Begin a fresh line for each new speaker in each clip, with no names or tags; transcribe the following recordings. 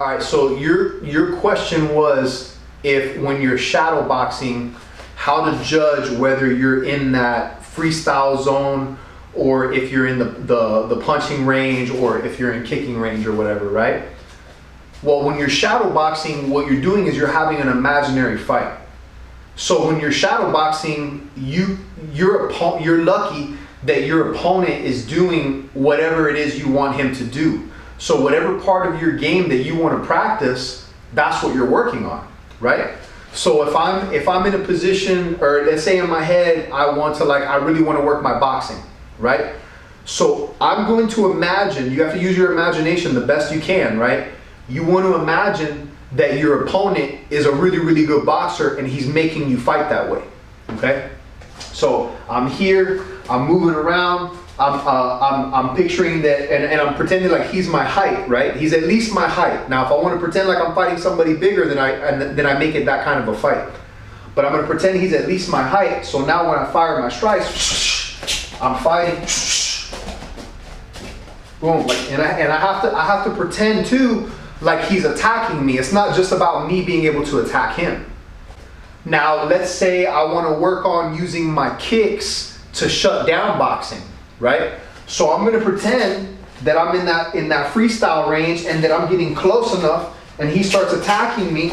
All right, so your question was if when you're shadow boxing, how to judge whether you're in that freestyle zone or if you're in the punching range or if you're in kicking range or whatever, right? Well, when you're shadow boxing, what you're doing is you're having an imaginary fight. So when you're shadow boxing, you're lucky that your opponent is doing whatever it is you want him to do. So whatever part of your game that you want to practice, that's what you're working on, right? So if I'm in a position, or let's say in my head, I really want to work my boxing, right? So I'm going to imagine, you have to use your imagination the best you can, right? You want to imagine that your opponent is a really, really good boxer and he's making you fight that way, okay? So I'm here, I'm moving around, I'm picturing that, and I'm pretending like he's my height, right? He's at least my height. Now, if I want to pretend like I'm fighting somebody bigger, then I make it that kind of a fight. But I'm going to pretend he's at least my height. So now when I fire my strikes, I'm fighting. Boom. And I have to pretend too like he's attacking me. It's not just about me being able to attack him. Now, let's say I want to work on using my kicks to shut down boxing. Right? So I'm going to pretend that I'm in that freestyle range and that I'm getting close enough and he starts attacking me,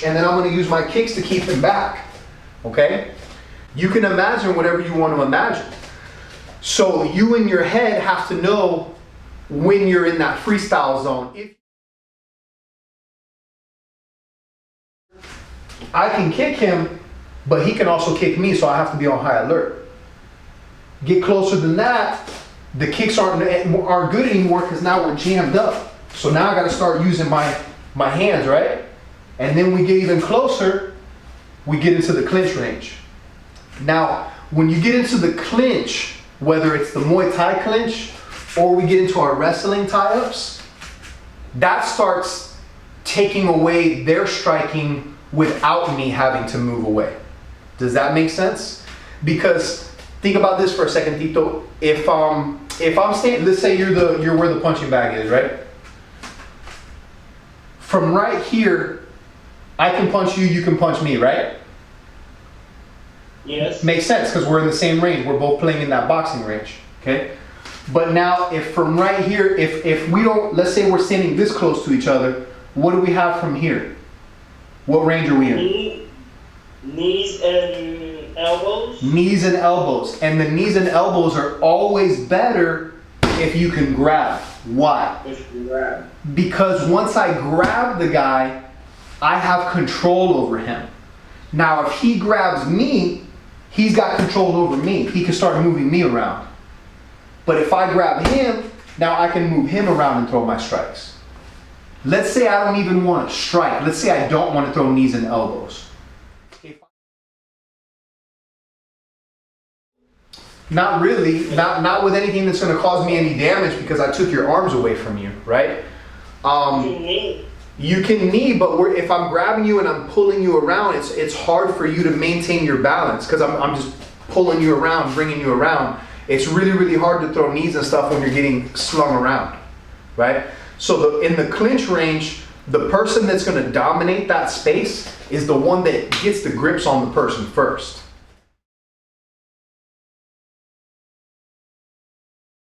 and then I'm going to use my kicks to keep him back. Okay? You can imagine whatever you want to imagine. So you in your head have to know when you're in that freestyle zone. I can kick him, but he can also kick me, so I have to be on high alert. Get closer than that, the kicks aren't good anymore because now we're jammed up. So now I got to start using my hands, right? And then we get even closer, we get into the clinch range. Now, when you get into the clinch, whether it's the Muay Thai clinch or we get into our wrestling tie-ups, that starts taking away their striking without me having to move away. Does that make sense? Because think about this for a second, Tito. If I'm standing, let's say you're where the punching bag is, right? From right here, I can punch you, you can punch me, right?
Yes.
Makes sense because we're in the same range. We're both playing in that boxing range, okay? But now, if from right here, if we don't, let's say we're standing this close to each other, what do we have from here? What range are we in?
Knees and elbows.
Knees and elbows. And the knees and elbows are always better if you can grab. Why?
If you can grab.
Because once I grab the guy, I have control over him. Now, if he grabs me, he's got control over me. He can start moving me around. But if I grab him, now I can move him around and throw my strikes. Let's say I don't even want to strike. Let's say I don't want to throw knees and elbows. Not really, not with anything that's going to cause me any damage because I took your arms away from you, right? You can knee, but if I'm grabbing you and I'm pulling you around, it's hard for you to maintain your balance because I'm just pulling you around, bringing you around. It's really, really hard to throw knees and stuff when you're getting slung around, right? So in the clinch range, the person that's going to dominate that space is the one that gets the grips on the person first.